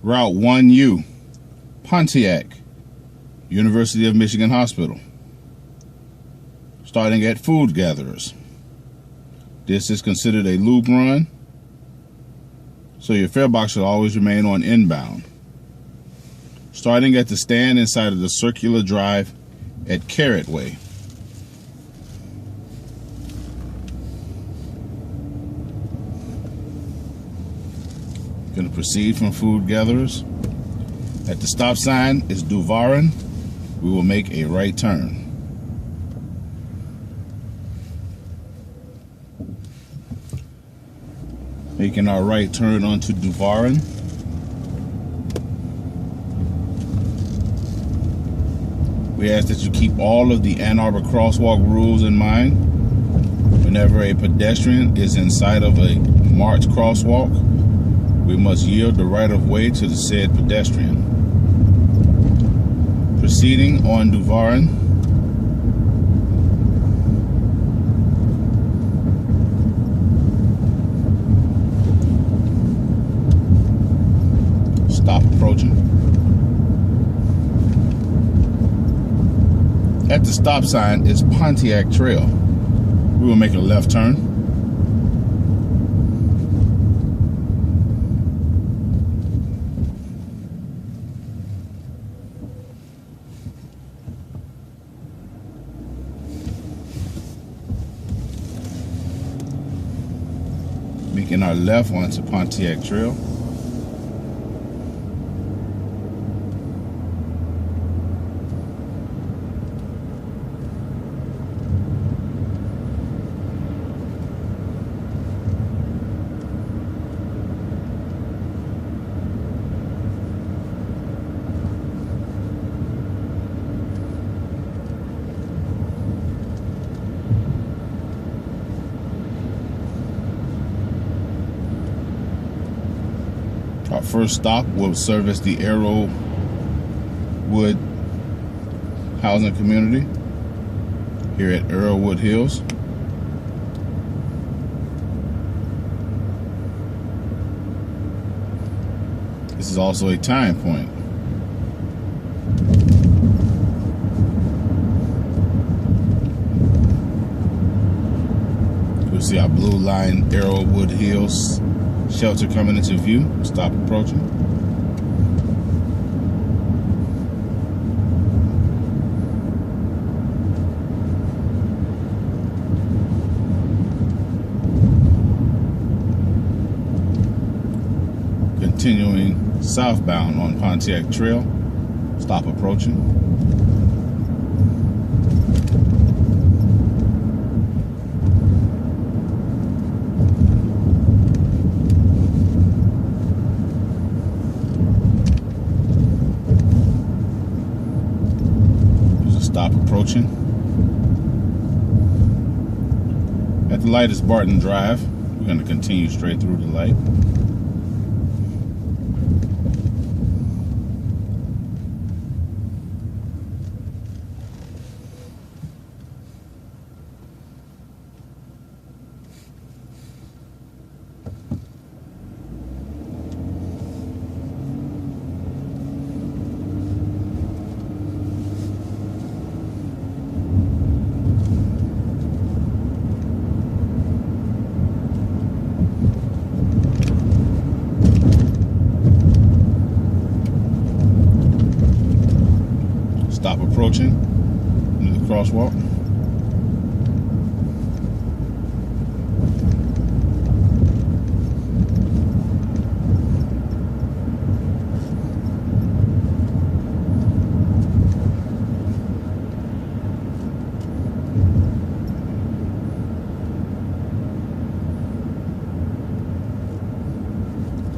Route 1U, Pontiac, University of Michigan Hospital. Starting at Food Gatherers. This is considered a loop run, so your fare box should always remain on inbound. Starting at the stand inside of the circular drive at Carrot Way. Going to proceed from Food Gatherers. At the stop sign is Duvarin. We will make a right turn. Making our right turn onto Duvarin. We ask that you keep all of the Ann Arbor crosswalk rules in mind. Whenever a pedestrian is inside of a marked crosswalk, we must yield the right of way to the said pedestrian. Proceeding on Duvarin. Stop approaching. At the stop sign is Pontiac Trail. We will make a left turn. Making our left onto Pontiac Trail. Our first stop will service the Arrowwood housing community here at Arrowwood Hills. This is also a time point. You'll see our blue line Arrowwood Hills shelter coming into view. Stop approaching. Continuing southbound on Pontiac Trail. Stop approaching. Stop approaching. At the light is Barton Drive. We're going to continue straight through the light. Stop approaching into the crosswalk.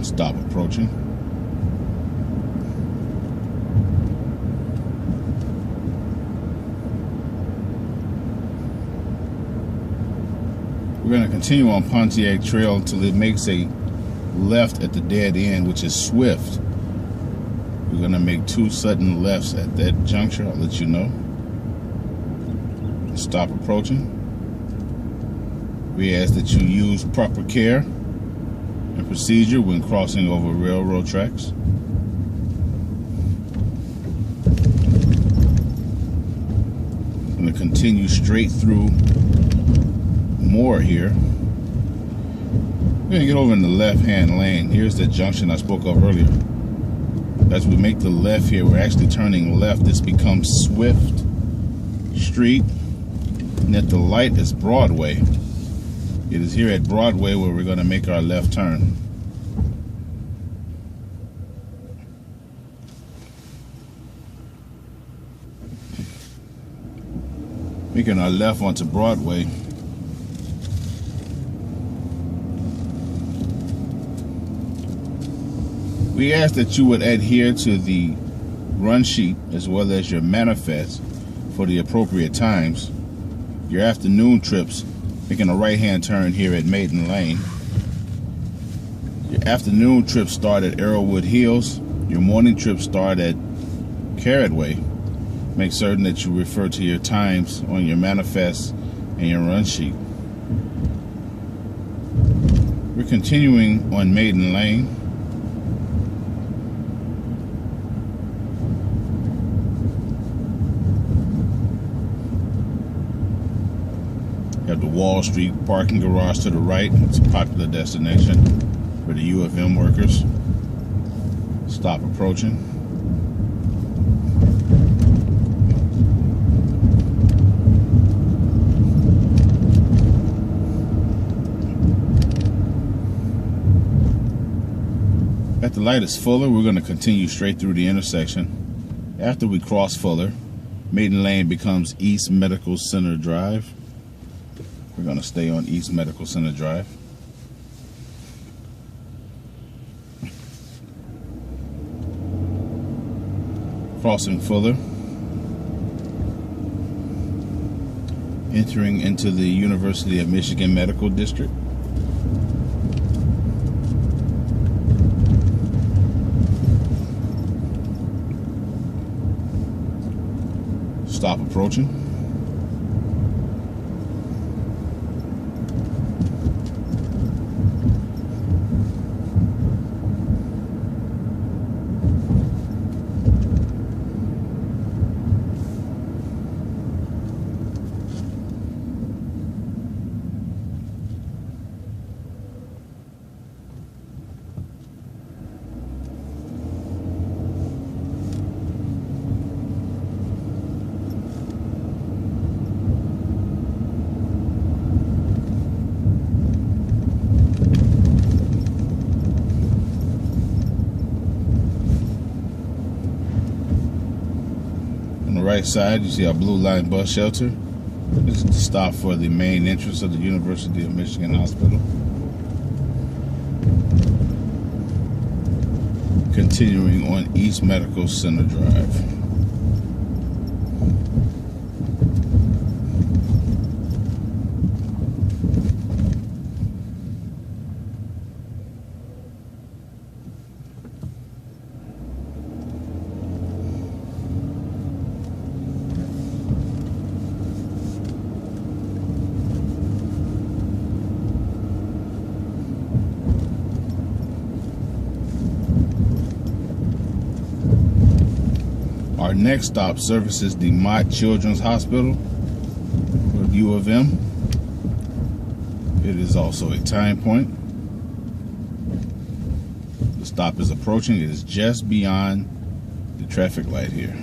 Stop approaching. We're going to continue on Pontiac Trail until it makes a left at the dead end, which is Swift. We're going to make 2 sudden lefts at that juncture. I'll let you know. Stop approaching. We ask that you use proper care and procedure when crossing over railroad tracks. to continue straight through more here. We're going to get over in the left-hand lane. Here's the junction I spoke of earlier. As we make the left here, we're actually turning left. This becomes Swift Street, and at the light is Broadway. It is here at Broadway where we're going to make our left turn. Making our left onto Broadway. We ask that you would adhere to the run sheet as well as your manifest for the appropriate times. Your afternoon trips, making a right-hand turn here at Maiden Lane. Your afternoon trips start at Arrowwood Hills. Your morning trips start at Carrotway. Make certain that you refer to your times on your manifest and your run sheet. We're continuing on Maiden Lane. You have the Wall Street parking garage to the right. It's a popular destination for the U of M workers. Stop approaching. At the light is Fuller, we're going to continue straight through the intersection. After we cross Fuller, Maiden Lane becomes East Medical Center Drive. We're going to stay on East Medical Center Drive. Crossing Fuller. Entering into the University of Michigan Medical District. Stop approaching. Right side, you see our blue line bus shelter. This is the stop for the main entrance of the University of Michigan Hospital. Continuing on East Medical Center Drive. Our next stop services the Mott Children's Hospital with U of M. It is also a time point. The stop is approaching. It is just beyond the traffic light here.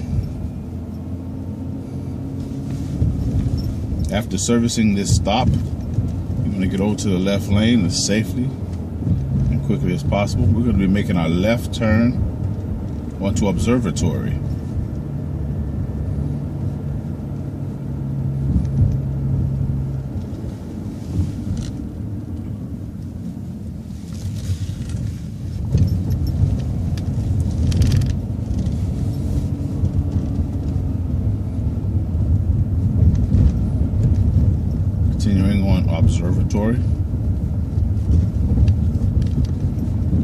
After servicing this stop, you're going to get over to the left lane as safely and quickly as possible. We're going to be making our left turn onto Observatory. Continuing on Observatory.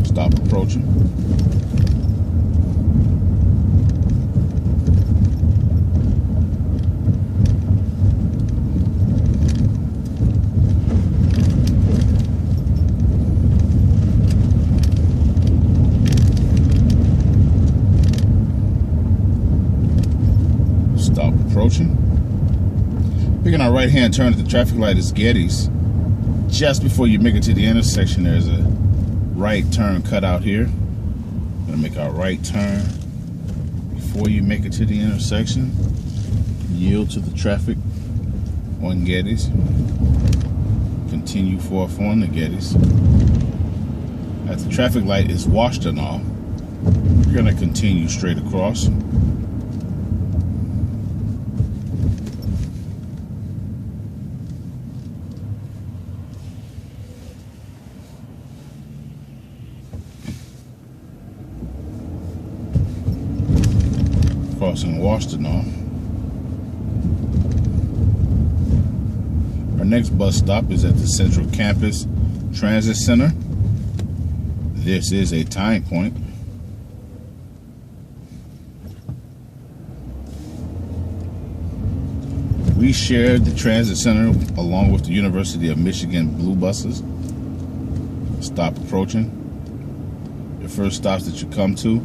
Stop approaching. Stop approaching. right-hand turn at the traffic light is Getty's. Just before you make it to the intersection, there's a right turn cut out here. We're gonna make our right turn before you make it to the intersection. Yield to the traffic on Getty's. Continue forth on the Getty's. As the traffic light is washed and all, we're gonna continue straight across. Crossing Washtenaw. Our next bus stop is at the Central Campus Transit Center. This is a time point. We shared the transit center along with the University of Michigan Blue buses. Stop approaching. The first stops that you come to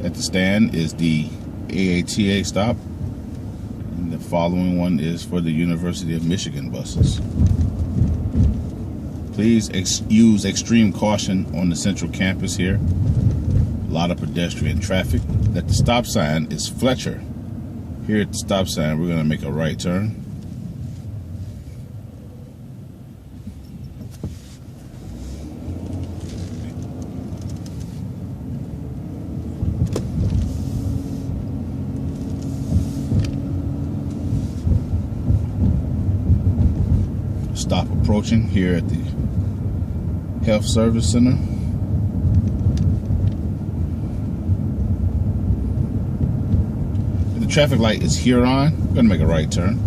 at the stand is the AATA stop, and the following one is for the University of Michigan buses. Please use extreme caution on the central campus here. A lot of pedestrian traffic. At the stop sign is Fletcher. Here at the stop sign, we're going to make a right turn. Stop approaching here at the Health Service Center. If the traffic light is Huron, we're going to make a right turn.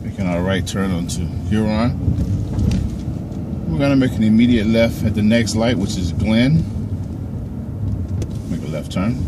Making our right turn onto Huron. We're going to make an immediate left at the next light, which is Glen. Make a left turn.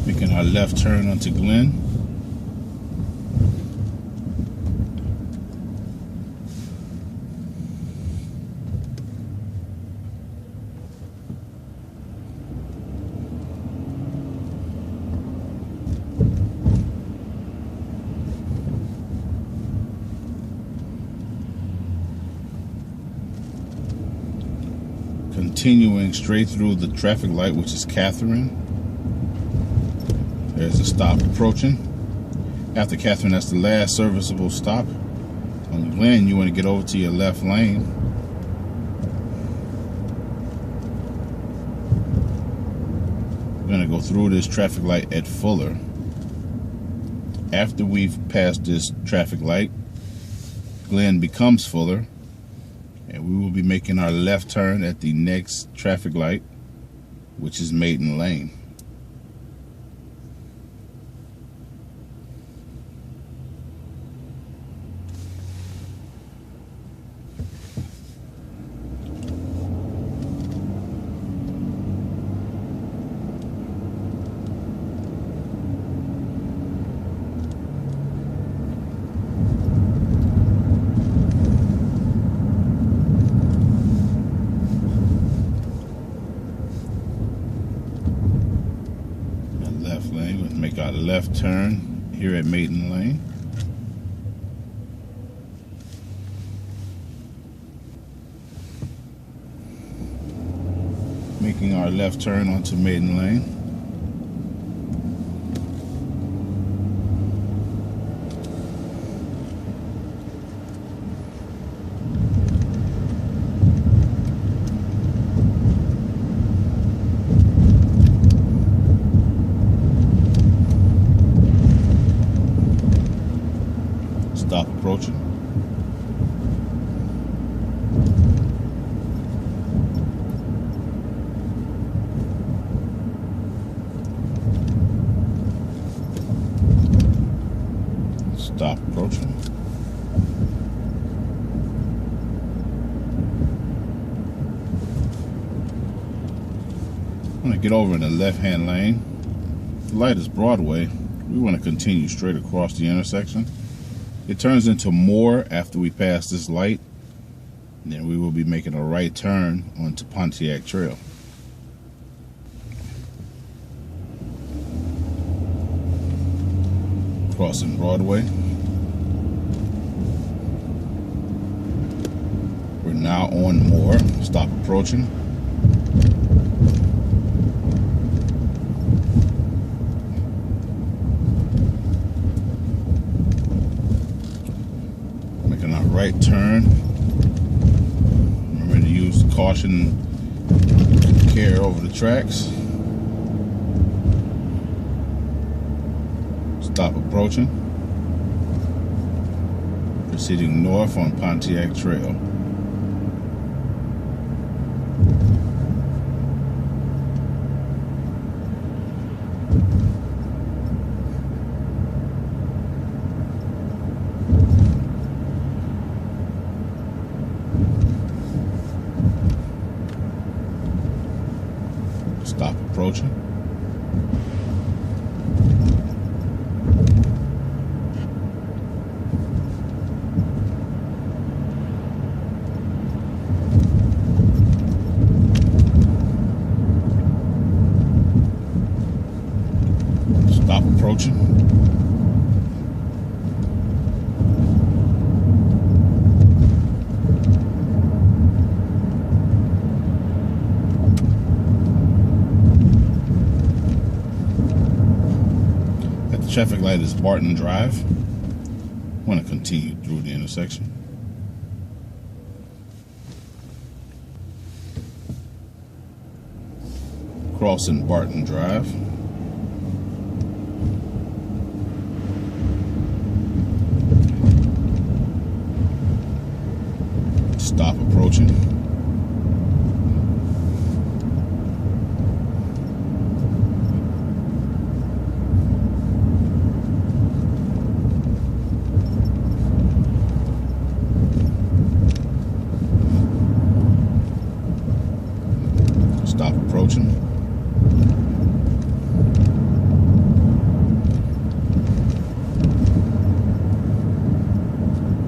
Making our left turn onto Glen. Continuing straight through the traffic light, which is Catherine. There's a stop approaching. After Catherine, that's the last serviceable stop. On Glen, you want to get over to your left lane. We're going to go through this traffic light at Fuller. After we've passed this traffic light, Glen becomes Fuller, and we will be making our left turn at the next traffic light, which is Maiden Lane. Make our left turn here at Maiden Lane. Making our left turn onto Maiden Lane. I'm going to get over in the left-hand lane. The light is Broadway. We want to continue straight across the intersection. It turns into more after we pass this light. Then we will be making a right turn onto Pontiac Trail. Crossing Broadway. We're now on Moore. Stop approaching. Making our right turn. Remember to use caution, care over the tracks. Stop approaching. Proceeding north on Pontiac Trail. Stop approaching. Stop approaching. At the traffic light is Barton Drive. I want to continue through the intersection. Crossing Barton Drive. Stop approaching. Stop approaching.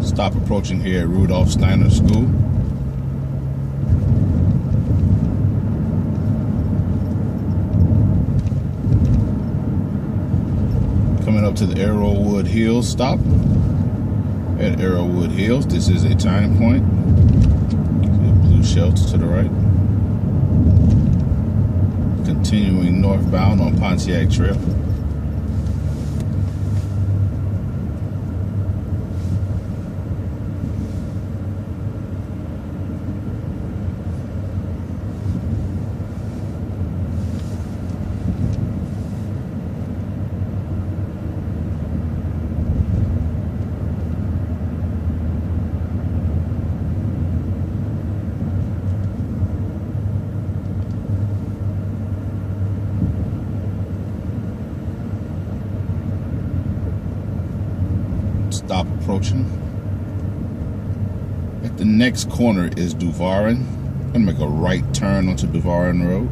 Stop approaching here at Rudolph Steiner School. Coming up to the Arrowwood Hills stop. At Arrowwood Hills, this is a turning point. The blue shelter to the right. Continuing northbound on Pontiac Trail. Stop approaching. At the next corner is Duvarin. I'm gonna make a right turn onto Duvarin Road.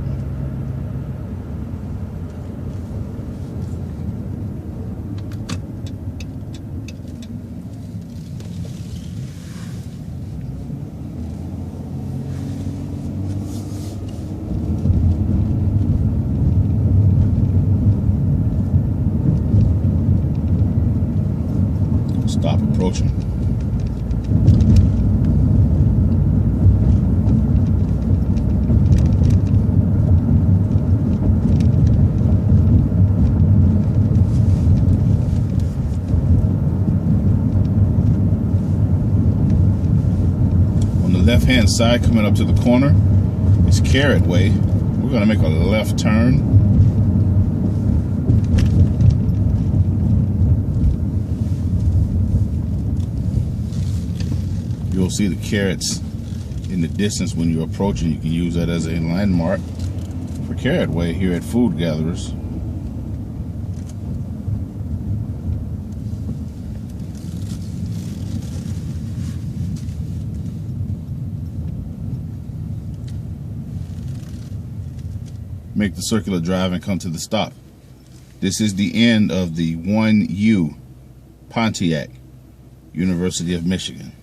Stop approaching. On the left-hand side, coming up to the corner, is Carrot Way. We're going to make a left turn. You'll see the carrots in the distance when you're approaching. You can use that as a landmark for Carrot Way here at Food Gatherers. make the circular drive and come to the stop. This is the end of the 1U Pontiac, University of Michigan.